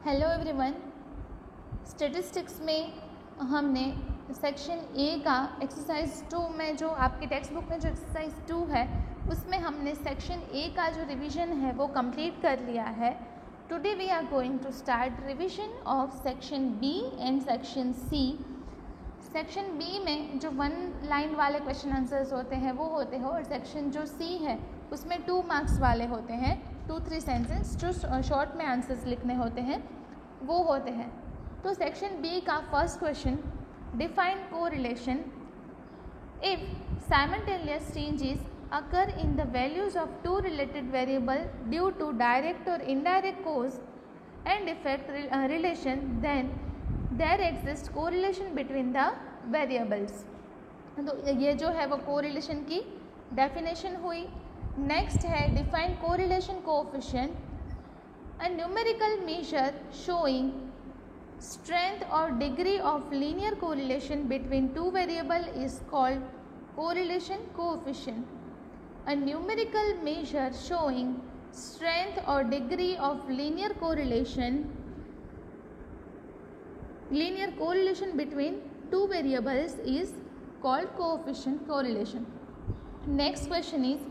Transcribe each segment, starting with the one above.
Hello everyone. Statistics में हमने section A का एक्सरसाइज 2 में जो आपकी टेक्स्ट बुक में जो एक्सरसाइज 2 है उसमें हमने सेक्शन ए का जो रिवीजन है वो कंप्लीट कर लिया है। Today we are going to start revision of section B and section C. Section B में जो 1 लाइन वाले क्वेश्चन आंसर्स होते हैं वो होते हैं, और सेक्शन जो सी है उसमें 2 मार्क्स वाले होते हैं, 2-3 सेंटेंस जो शॉर्ट में आंसर्स लिखने होते हैं वो होते हैं। तो सेक्शन बी का first question, define correlation if simultaneous changes occur in the values of 2 related variable due to direct or indirect cause and effect relation, then there exists correlation between the variables। तो ये जो है वो correlation की definition हुई। Next है define correlation coefficient, a numerical measure showing strength or degree of linear correlation between 2 variable is called correlation coefficient। A numerical measure showing strength or degree of linear correlation between 2 variables is called coefficient correlation। Next question is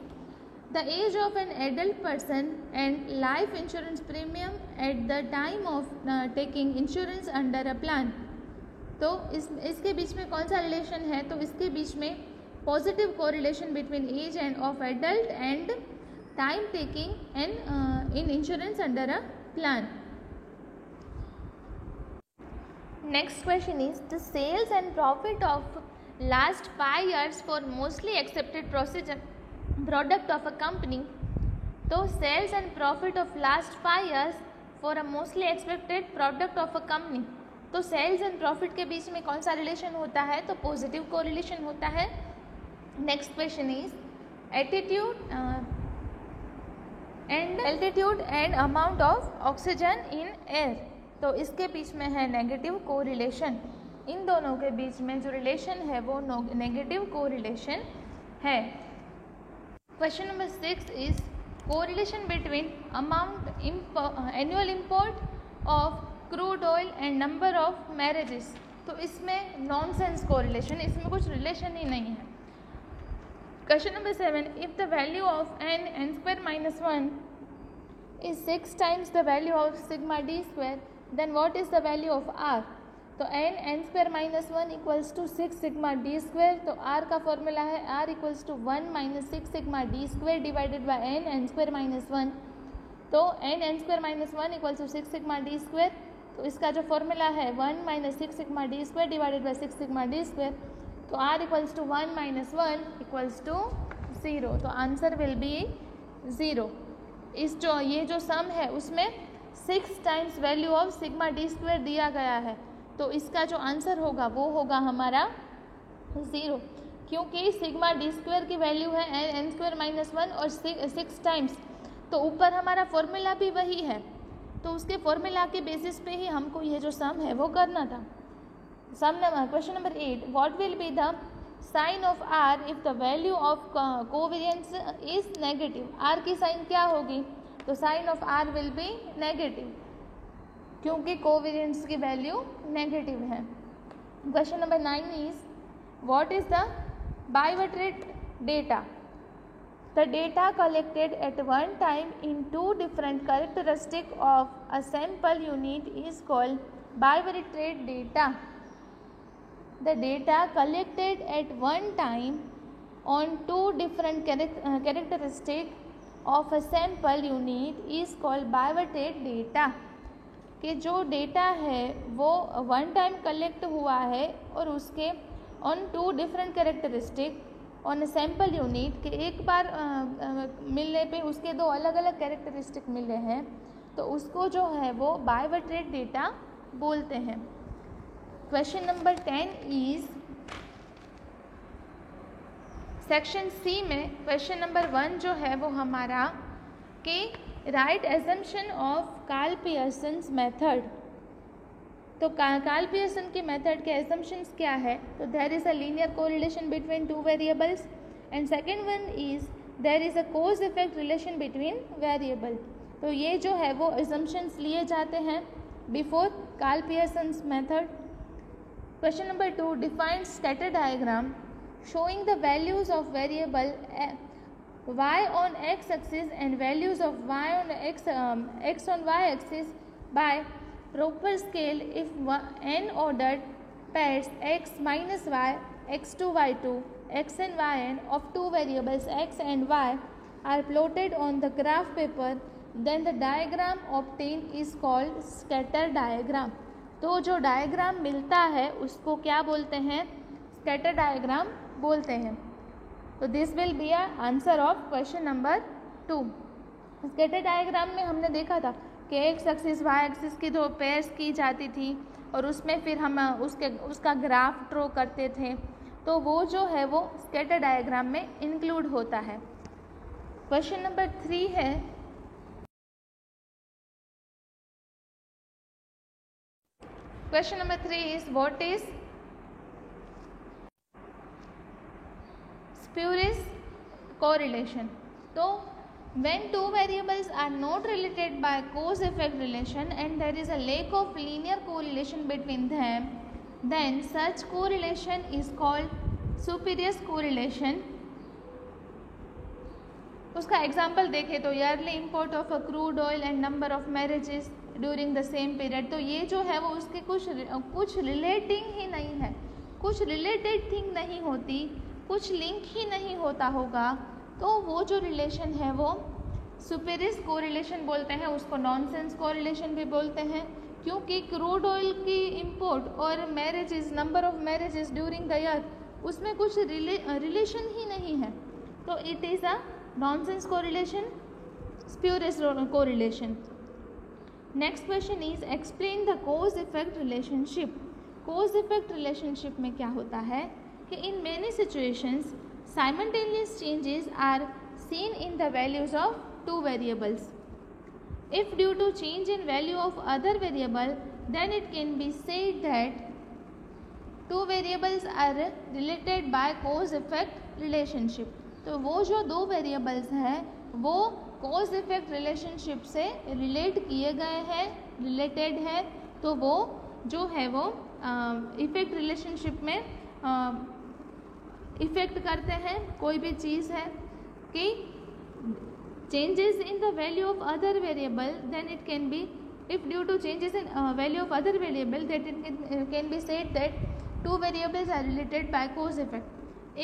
the age of an adult person and life insurance premium at the time of taking insurance under a plan। तो इसके बीच में कौन सा relation है? तो इसके बीच में positive correlation between age and of adult and time taking and in insurance under a plan. Next question is the sales and profit of last 5 years for mostly accepted product of a company. तो sales and profit of last 5 years for a mostly expected product of a company. तो sales and profit के बीच में कौन सा relation होता है? तो पॉजिटिव कोरिलेशन होता है। Next question is altitude and amount of oxygen in air. तो इसके बीच में है नेगेटिव कोरिलेशन। इन दोनों के बीच में जो रिलेशन है वो नेगेटिव कोरिलेशन है। Question number 6 is correlation between amount annual import of crude oil and number of marriages. तो इसमें नॉनसेंस कोरिलेशन, इसमें कुछ रिलेशन ही नहीं है। Question number 7, if the value of n² - 1 is 6 times the value of sigma d², then what is the value of r? तो n² - 1 equals to 6 sigma d²। तो r का formula है r equals to 1 - 6 sigma d² divided by n² - 1। तो n² - 1 equals to 6 sigma d²। तो इसका जो formula है 1 - 6 sigma d² divided by 6 sigma d²। तो r equals to 1 - 1 equals to 0। तो आंसर विल बी 0। इस जो ये जो सम है उसमें 6 times value of sigma d² दिया गया है, तो इसका जो आंसर होगा वो होगा हमारा 0, क्योंकि सिग्मा d² की वैल्यू है n² - 1 और 6 टाइम्स। तो ऊपर हमारा फॉर्मूला भी वही है, तो उसके फॉर्मूला के बेसिस पे ही हमको ये जो सम है वो करना था। Question number 8, what will be the sign of r if the value of covariance is negative. r की साइन क्या होगी? तो sign of r will be negative, क्योंकि कोवेरिएंस की वैल्यू नेगेटिव है। Question number 9 is what is the bivariate data. The data collected at one time in 2 different characteristics of a sample unit is called bivariate data। The data collected at one time on 2 different characteristics of a sample unit is called bivariate data। कि जो data है वो one time collect हुआ है और उसके on 2 different characteristics on sample unit के एक बार मिलने पे उसके 2 अलग अलग कैरेक्टरिस्टिक मिले हैं, तो उसको जो है वो बाइवेटेड डेटा बोलते हैं। Question number 10 is section C में क्वेश्चन नंबर 1 जो है वो हमारा कि right assumption of Karl Pearson's method. तो कार्ल पियर्सन के मेथड के एजम्पशंस क्या है? तो there is a linear correlation between 2 variables and second one is there is a cause effect relation between variable. तो ये जो है वो एजम्पशंस लिए जाते हैं। before Karl Pearson's method. Question number 2, define scatter diagram showing the values of variable y on x-axis and values of y on x on y-axis by proper scale if n ordered pairs x minus y, x2, y2, xn, yn of two variables x and y are plotted on the graph paper, then the diagram obtained is called scatter diagram. तो जो diagram मिलता है उसको क्या बोलते हैं? Scatter diagram बोलते हैं. तो this will be a answer of question number 2. Scatter diagram में हमने देखा था कि एक्स एक्सिस वाई एक्सिस की दो पेयर्स की जाती थी और उसमें फिर हम उसका ग्राफ ड्रॉ करते थे. तो वो जो है वो स्कैटर डायग्राम में इंक्लूड होता है. क्वेश्चन नंबर 3 है, question number 3 is what is spurious correlation? तो when two variables are not related by cause effect relation and there is a lack of linear correlation between them, then such correlation is called spurious correlation. उसका example देखें तो yearly import of a crude oil and number of marriages during the same period. तो ये जो है वो उसके कुछ रिलेटिंग ही नहीं है, कुछ रिलेटेड थिंग नहीं होती, कुछ लिंक ही नहीं होता होगा. तो वो जो रिलेशन है वो सुपीरियस कोरिलेशन बोलते हैं. उसको नॉनसेंस कोरिलेशन भी बोलते हैं क्योंकि क्रूड ऑयल की इम्पोर्ट और marriages, number of marriages during the year, उसमें कुछ रिलेशन ही नहीं है. तो it is a nonsense correlation, spurious correlation. Next question is explain the cause effect relationship. cause effect relationship में क्या होता है कि in many situations simultaneous changes are seen in the values of two variables. If due to change in value of other variable, then it can be said that two variables are related by cause effect relationship. तो वो जो दो variables हैं वो cause effect relationship से relate किए गए हैं, रिलेटेड है. तो वो जो है वो इफेक्ट रिलेशनशिप में इफेक्ट करते हैं. कोई भी चीज़ है कि changes in the value of other variable, then it can be if due to changes in value of other variable that it can be said that two variables are related by cause effect.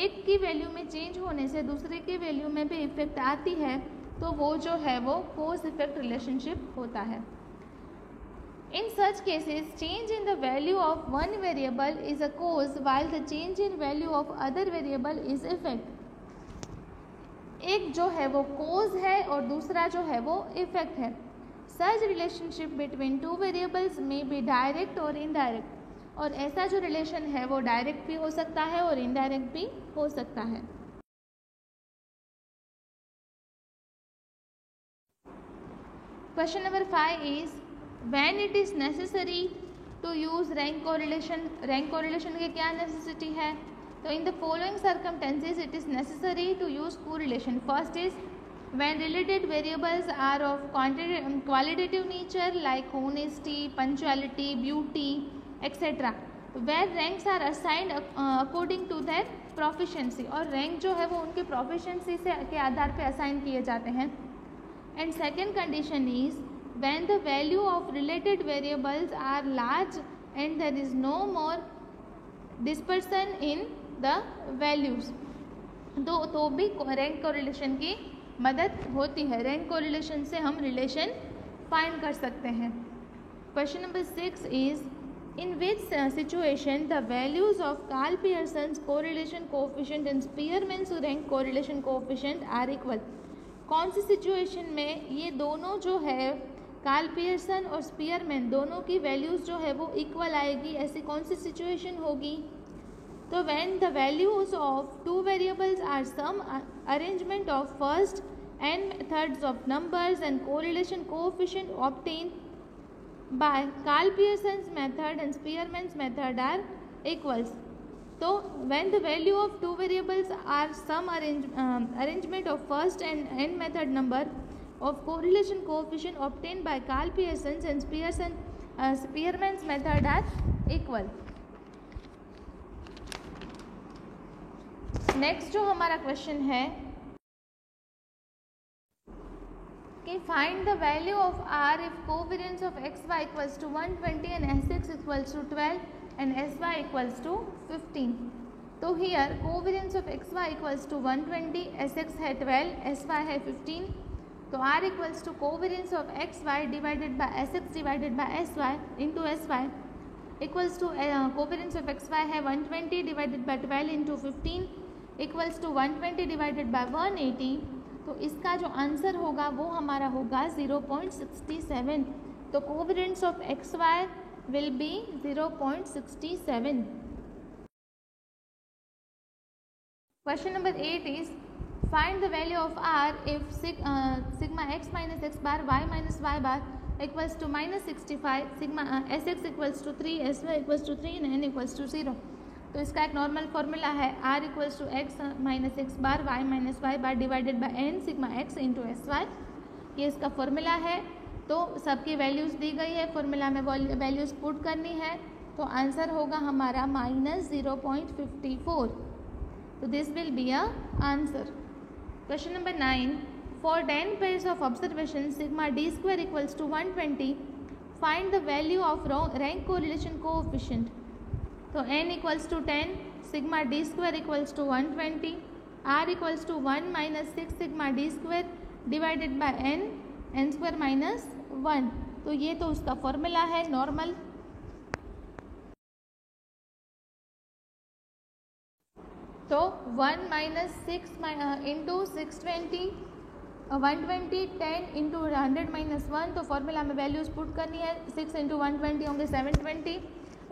एक की value में change होने से दूसरे की value में भी effect आती है तो वो जो है वो कॉज इफेक्ट रिलेशनशिप होता है. In such cases change in the value of one variable is a cause while the change in value of other variable is effect. एक जो है वो कॉज है और दूसरा जो है वो इफेक्ट है. सच रिलेशनशिप बिटवीन टू वेरिएबल्स में बी डायरेक्ट और इनडायरेक्ट. और ऐसा जो रिलेशन है वो डायरेक्ट भी हो सकता है और इनडायरेक्ट भी हो सकता है. Question number 5 is when it is necessary to use rank correlation. Rank correlation की क्या नेसेसिटी है? तो in the following circumstances it is necessary to use correlation. First is when related variables are of qualitative nature like honesty, punctuality, beauty, etc. where ranks are assigned according to their proficiency. और rank जो है वो उनके proficiency से के आधार पे assign किए जाते हैं. And second condition is when the value of related variables are large and there is no more dispersion in the values. तो भी रैंक कोरिलेशन की मदद होती है. रैंक कोरिलेशन से हम रिलेशन फाइंड कर सकते हैं. Question number 6 is in which situation the values of Karl Pearson's correlation coefficient and Spearman's rank correlation coefficient are equal. कौन सी सिचुएशन में ये दोनों जो है कार्ल पियर्सन और स्पीयरमैन दोनों की वैल्यूज़ जो है वो इक्वल आएगी, ऐसी कौन सी सिचुएशन होगी? तो when the values of two variables are some arrangement of first and methods of numbers and correlation coefficient obtained by Karl Pearson's method and Spearman's method are equals. So when the value of two variables are some arrangement of first and end method number of correlation coefficient obtained by Karl Pearson's and Spearman's method are equal. Next जो हमारा question है कि find the value of R if covariance of xy equals to 120 and sx equals to 12 and sy equals to 15. तो here covariance of xy equals to 120, sx है 12, sy है 15. तो R equals to covariance of xy divided by sx divided by sy into sy equals to covariance of xy है 120 divided by 12 into 15 equals to 120 divided by 180. तो इसका जो answer होगा वो हमारा होगा 0.67. तो covariance of xy will be 0.67. Question number 8 is find the value of R if sigma x minus x bar y minus y bar equals to minus 65, sigma sx equals to 3, sy equals to 3 and n equals to 0. तो इसका एक normal formula है R equals to X minus X bar Y minus Y bar divided by N sigma X into S Y. ये इसका formula है. तो सबकी values दी गई है, फॉर्मूला में वैल्यूज़ पुट करनी है. तो आंसर होगा हमारा माइनस 0.54. तो this will be a answer. Question number 9. For 10 pairs of observation sigma D square equals to 120 find the value of rank correlation coefficient. तो n equals to 10, sigma D square equals to 120, r equals to 1 minus 6 sigma D square divided by n square minus 1. तो ये तो उसका formula है normal. तो 1 minus 6 into 620 120 10 into 100 minus 1. तो formula में values put करनी है. 6 इंटू 120 होंगे 720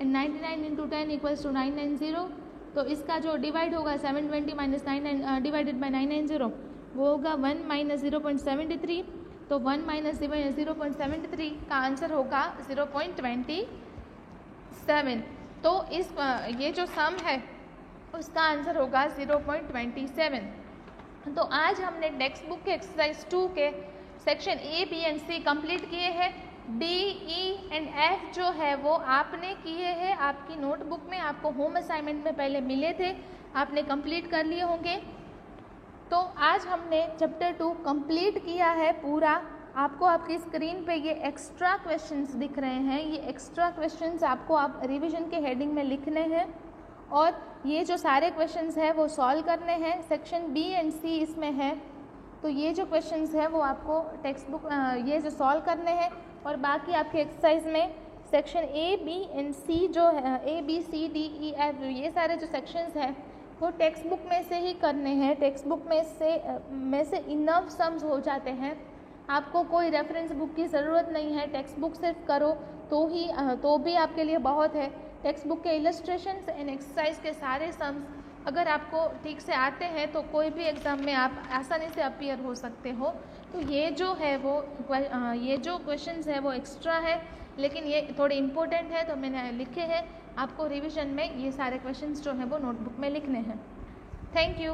एंड 99 इंटू 10 इक्वल्स टू 990. तो इसका जो डिवाइड होगा 720 माइनस 99 डिवाइडेड बाई 990 वो होगा 1 माइनस 0.73. तो 1 माइनस 0.73 का आंसर होगा 0.27. तो इस ये जो सम है उसका आंसर होगा 0.27. तो आज हमने टेक्स्ट बुक के एक्सरसाइज 2 के section A B and C complete किए हैं. डी ई एंड एफ जो है वो आपने किए हैं. आपकी नोटबुक में आपको होम असाइनमेंट में पहले मिले थे, आपने कंप्लीट कर लिए होंगे. तो आज हमने चैप्टर 2 कंप्लीट किया है पूरा. आपको आपकी स्क्रीन पे ये एक्स्ट्रा क्वेश्चंस दिख रहे हैं. ये एक्स्ट्रा क्वेश्चंस आपको आप रिवीजन के हेडिंग में लिखने हैं और ये जो सारे क्वेश्चंस हैं वो सॉल्व करने हैं. सेक्शन बी एंड सी इसमें है. तो ये जो क्वेश्चंस हैं वो आपको टेक्स्ट बुक ये जो सॉल्व करने हैं. और बाकी आपके एक्सरसाइज में section A B and C जो है A B C D E F ये सारे जो सेक्शंस हैं वो टेक्स्ट बुक में से ही करने हैं. टेक्स्ट बुक में से इनफ सम्स हो जाते हैं. आपको कोई रेफरेंस बुक की ज़रूरत नहीं है. टेक्स्ट बुक सिर्फ करो तो भी आपके लिए बहुत है. टेक्स्ट बुक के इलस्ट्रेशंस एंड एक्सरसाइज के सारे सम्स अगर आपको ठीक से आते हैं तो कोई भी एग्ज़ाम में आप आसानी से अपीयर हो सकते हो. तो ये जो है वो ये जो क्वेश्चंस है वो एक्स्ट्रा है लेकिन ये थोड़े इम्पोर्टेंट है तो मैंने लिखे हैं. आपको रिवीजन में ये सारे क्वेश्चंस जो हैं वो नोटबुक में लिखने हैं. Thank you.